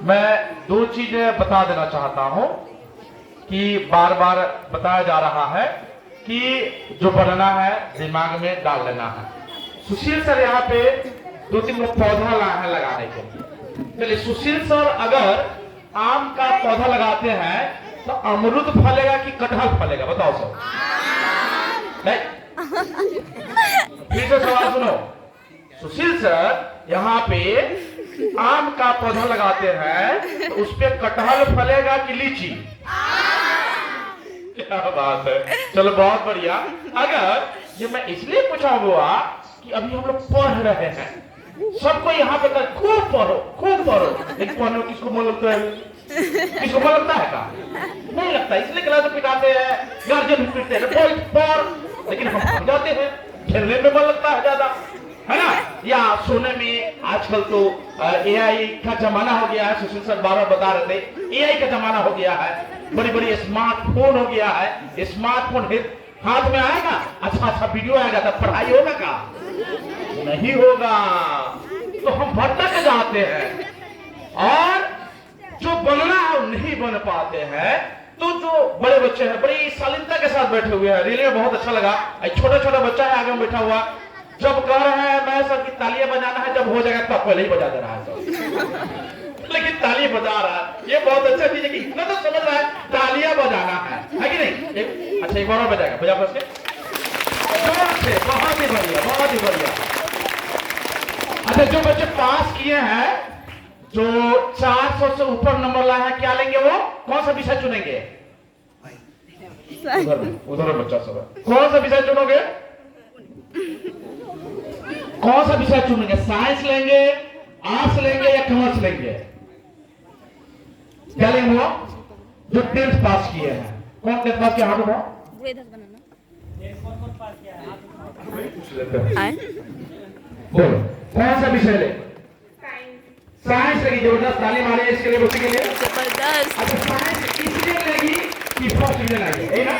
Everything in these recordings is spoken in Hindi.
मैं दो चीजें बता देना चाहता हूं कि बार बार बताया जा रहा है कि जो बनना है दिमाग में डाल लेना है। सुशील सर यहाँ पे 2-3 पौधा लाए हैं लगाने के लिए। चलिए, सुशील सर अगर आम का पौधा लगाते हैं तो अमरूद फलेगा कि कटहल फलेगा? बताओ सर। नहीं, फिर से सवाल सुनो। सुशील सर यहाँ पे आम का पौधा लगाते हैं तो उस पे कटहल फलेगा कि लीची? क्या बात है, चलो बहुत बढ़िया। अगर ये मैं इसलिए पूछा हुआ कि अभी हम लोग पढ़ रहे हैं, सबको यहाँ पे खूब पढ़ो खूब पढ़ो, लेकिन पढ़ने में किसको मन लगता है? किसको मन लगता है का? नहीं लगता, इसलिए क्लास में पिटाते हैं, गार्जियन भी पिटते हैं, पढ़, लेकिन हम पढ़ जाते हैं, खेलने में मन लगता है ज्यादा, है ना? या सोने में आजकल तो एआई का जमाना हो गया है। सुशील सर बार बार बता रहे थे एआई का जमाना हो गया है, बड़ी बड़ी स्मार्टफोन हो गया है। स्मार्टफोन हाथ में आएगा, अच्छा वीडियो आएगा, तब पढ़ाई होगा का? नहीं होगा। तो हम भटक जाते हैं और जो बनना है वो नहीं बन पाते हैं। तो जो बड़े बच्चे हैं बड़ी शालीनता के साथ बैठे हुए हैं, रियली में बहुत अच्छा लगा। छोटा छोटा बच्चा है आगे में बैठा हुआ, जब कह रहे हैं मैं सर की तालियां बजाना है, जब हो जाएगा तब पहले ही बजा दे रहा है सर। लेकिन ताली बजा रहा है, ये बहुत अच्छा चीज है कि इतना तो समझ रहा है तालियां बजाना है कि नहीं? अच्छा, एक बार बजाएगा, बजा बस के बहुत ही बढ़िया, बहुत ही बढ़िया। अच्छा, जो बच्चे पास किए हैं, जो 400 से ऊपर नंबर लाए हैं, क्या लेंगे वो? कौन सा विषय चुनेंगे? उधर बच्चा सब, कौन सा विषय चुनोगे? कौन सा विषय चुनेंगे? साइंस लेंगे, आर्ट्स लेंगे या कॉमर्स लेंगे? क्या लेंगे वो? जो 10th पास किए हैं। कौन 10th पास किया? हाथ उठाओ। बोलो, कौन सा विषय ले? साइंस लेगी। जबरदस्त ताली मारे इसके लिए, बच्चे के लिए जबरदस्त। अच्छा, साइंस इसलिए लेगी कि फर्स्ट डिवीजन आएगी, है ना?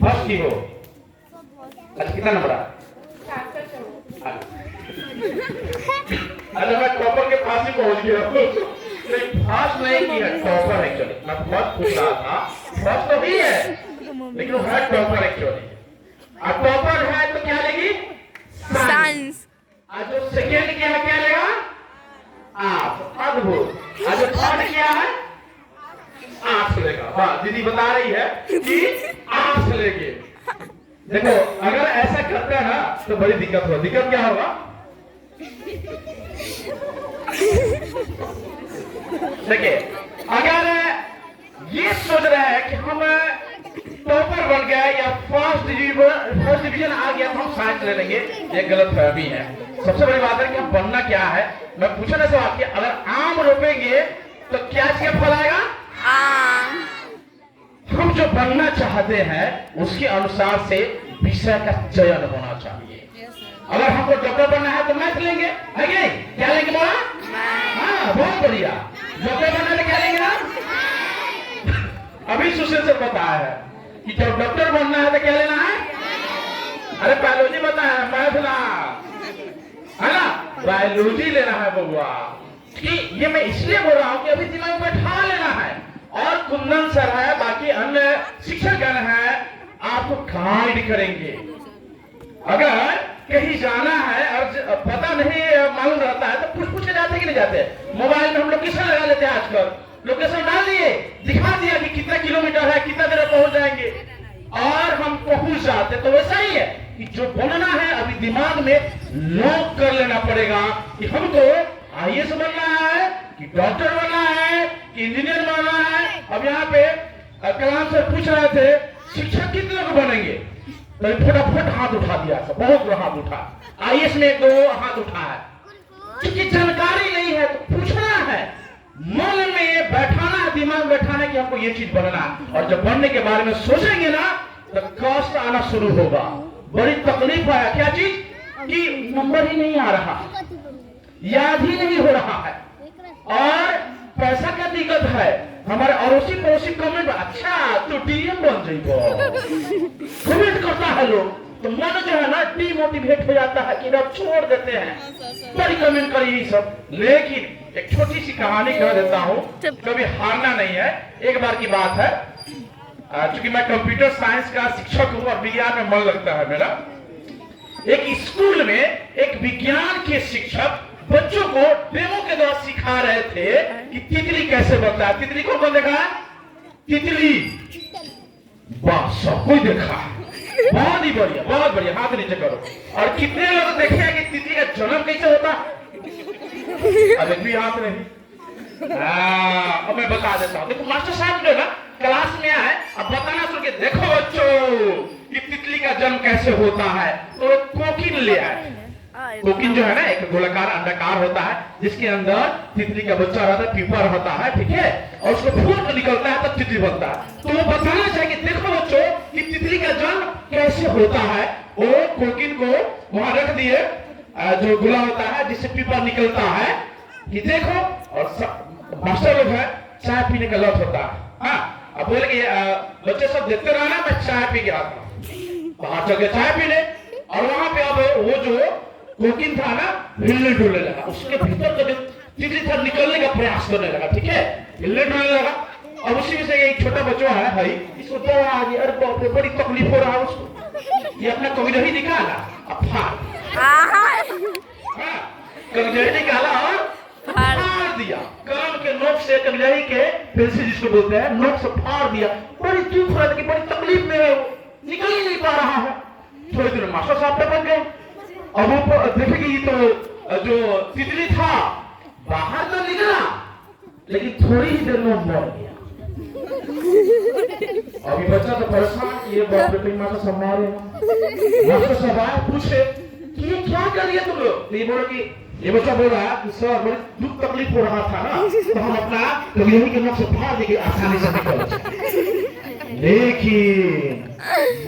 फर्स्ट की हो। अच्छा, कितना नंबर आया? अरे मैं टॉपर के पास ही पहुंच गया हूँ। फर्स्ट नहीं किया, टॉपर एक्चुअली। मैं बहुत पूछ रहा था, फर्स्ट तो भी है लेकिन वो है टॉपर एक्चुअली। अब टॉपर है तो क्या लेगी? साइंस। आज जो सेकेंड किया है क्या लेगा? आप। अद्भुत। आज जो थर्ड किया है आर्ट्स लेगा। वाह, दीदी बता रही है कि आर्ट्स लेंगे। देखो, अगर ऐसा करते हैं ना तो बड़ी दिक्कत होगा। दिक्कत क्या होगा? देखिए, अगर ये सोच रहे हैं कि हम टॉपर बन गए या फर्स्ट डिवीजन आ गया तो हम साइंस ले लेंगे, ये गलत फहमी है। सबसे बड़ी बात है कि हम बनना क्या है। मैं पूछना सवाल कि अगर आम रोपेंगे तो क्या चीज फल आएगा? आम। हम जो बनना चाहते हैं उसके अनुसार से विषय का चयन होना चाहिए। अगर हमको डॉक्टर बनना है तो मैथ लेंगे, है कि नहीं? क्या लेंगे बोला? हाँ, बहुत बढ़िया। डॉक्टर बनना है क्या लेंगे ना? अभी सुशील सर बताया है कि जब डॉक्टर बनना है तो क्या लेना है? अरे बायोलॉजी बताया है, मैथ ना, है ना? बायोलॉजी लेना है बबुआ। कि ये मैं इसलिए बोल रहा हूँ कि अभी दिमाग में बैठा लेना है। और कुंदन सर है, बाकी अन्य शिक्षकगण है, आपको गाइड करेंगे। अगर कहीं जाना है और पता नहीं मालूम रहता है तो पूछ के जाते कि नहीं जाते? मोबाइल में हम लोकेशन लगा लेते हैं आजकल, लोकेशन डाल दिए, दिखा दिया कि कितना किलोमीटर है, कितना देर पहुंच जाएंगे और हम पहुंच जाते। तो वैसा ही है कि जो बनना है अभी दिमाग में लॉक कर लेना पड़ेगा कि हमको आईएएस बनना है कि डॉक्टर बनना है कि इंजीनियर बनना है। अब यहाँ पे कलाम से पूछ रहे थे शिक्षक कितने लोग बनेंगे, तो फटाफट हाथ उठा दिया, सब बहुत हाथ उठा। आईएएस में 2 हाथ उठा है, क्योंकि जानकारी नहीं है तो पूछना है, मन में बैठाना है, दिमाग बैठाना कि हमको ये चीज बनना है। और जब बनने के बारे में सोचेंगे ना तो कष्ट आना शुरू होगा, बड़ी तकलीफ है। क्या चीज? कि नंबर ही नहीं आ रहा, याद ही नहीं हो रहा है और पैसा का दिक्कत है। हमारे अड़ोसी पड़ोसी कमेंट, अच्छा तो डीएम बन जाइबो, कमेंट करता है लोग, तो मन जो है ना डिमोटिवेट हो जाता है कि अब छोड़ देते हैं। बड़ी कमेंट करी सब। लेकिन एक छोटी छोटी सी कहानी कह देता हूँ, कभी हारना नहीं है। एक बार की बात है, चूंकि मैं कंप्यूटर साइंस का शिक्षक हूँ और विज्ञान में मन लगता है मेरा। एक स्कूल में एक विज्ञान के शिक्षक बच्चों को डेमो के द्वारा सिखा रहे थे कि तितली कैसे बनता है। तितली को कौन देखा है? तितली, वाह, सब कोई देखा है, बहुत ही बढ़िया, बहुत बढ़िया, हाथ नीचे करो। और कितने लोग देखे हैं कि तितली का जन्म कैसे होता है? अब एक भी हाथ नहीं। अब मैं बता देता हूँ। देखो मास्टर साहब जो ना क्लास में आए, अब बताना शुरू किया, देखो बच्चों कि तितली का जन्म कैसे होता है। तो कोकिन ले आए। कोकिन जो है ना एक गोलाकार अंडाकार होता है जिसके अंदर तितली का बच्चा रहता है, पीपर होता है, ठीक है, और उसको फूल कर निकलता है तब तितली बनता है। तो वो बताना चाहिए कि देखो बच्चों कि तितली का जन्म कैसे होता है। वो कोकिन को वहां रख दिए, जो गोला होता है जिससे पीपर निकलता है, कि देखो। और मास्टर लोग है, चाय पीने का लत होता है। हाँ, अब बोले कि बच्चे सब देखते रहना, मैं चाय पी के आता हूँ। बाहर चल के चाय पीने, और वहां पे अब वो जो कोकिन था ना हिलने डुलने लगा, उसके भीतर तो तितली था निकलने का प्रयास करने लगा, ठीक है, हिलने डुलने लगा। अब उसी में से एक छोटा बच्चा है भाई, इसको दवा आ गई, अरे बाप रे, बड़ी तकलीफ हो रहा है उसको। ये अपना कविता ही निकाला, अब कविता निकाला और फाड़ दिया, कलम के नोक से, कविता के पेंसिल जिसको बोलते हैं, नोक से फाड़ दिया। बड़ी दुख हो रही थी, बड़ी तकलीफ में है, निकल ही नहीं पा रहा है। थोड़ी देर मास्टर साहब पे बन गए। अब वो देखेगी तो जो तितली था बाहर तो निकला, लेकिन थोड़ी ही देर में मर गया। अभी बच्चा तो परेशान, ये बाप रे, कहीं मास्टर साहब मारे। मास्टर साहब आए, पूछे कि ये क्या कर रही है तुम लोग? तो ये बोला कि ये बच्चा बोल रहा है कि सर बड़ी दुख तकलीफ हो रहा था ना, तो हम अपना कवियों के नोक से फाड़ देंगे, आसानी से निकल जाए। लेकिन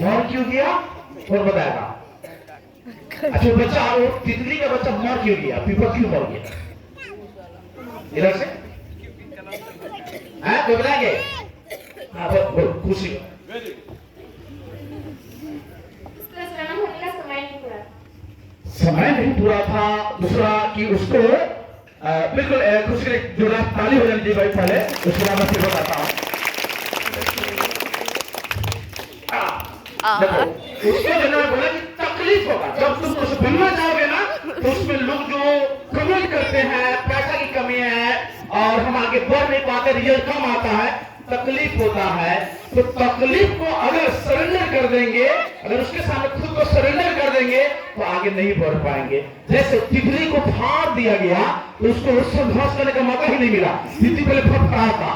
मर क्यों गया कौन बताएगा? अच्छा बच्चा, वो तितली का बच्चा मर क्यों गया? पीपर क्यों मर गया? इधर से कोई बताएंगे? हाँ बोल, खुशी समय नहीं पूरा था। दूसरा कि उसको बिल्कुल खुशी के लिए जो ताली हो जानी भाई, पहले उसके बाद मैं फिर बताता हूँ। देखो उसको जो है बोला कि तकलीफ होगा जब तुम उस बनना जाओगे ना, तो उसमें लोग जो कमेंट करते हैं पैसा की कमी है और हम आगे बढ़ नहीं पाते, रिजल्ट कम आता है, तकलीफ होता है। तो तकलीफ को अगर सरेंडर कर देंगे, अगर उसके सामने खुद को सरेंडर कर देंगे तो आगे नहीं बढ़ पाएंगे। जैसे तितली को फाड़ दिया गया तो उसको संघर्ष करने का मौका ही नहीं मिला, तितली पहले फटफड़ा था।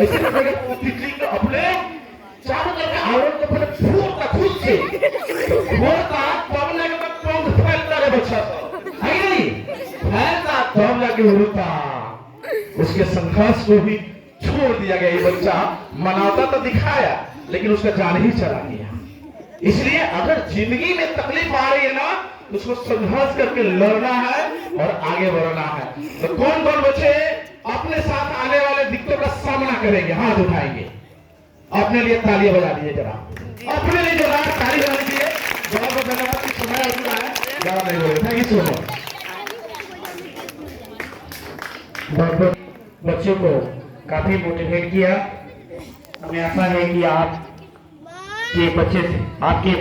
ऐसे तितली को अपने चारों तरफ आवरण को पहले फूलता खुद से, फूलता तब जाके पंख फैलता है बच्चा, है नहीं? फैलता तब जाके उड़ता। उसके संघर्ष को भी छोड़ दिया गया। ये बच्चा मनाता तो दिखाया, लेकिन उसका जान ही चला गया। इसलिए अगर जिंदगी में तकलीफ आ रही है ना, उसको संघर्ष करके लड़ना है और आगे बढ़ना है। तो कौन कौन बच्चे अपने साथ आने वाले दिक्कतों का सामना करेंगे? हाथ उठाएंगे, अपने लिए तालियां बजा दीजिए जरा, अपने लिए जरा ताली बजा दीजिए। बहुत बहुत धन्यवाद, समय हो चुका है, ज्यादा नहीं बोले। Thank you so much. बहुत बच्चों को काफी मोटिवेट किया। हमें आशा है कि आप के बच्चे से आपके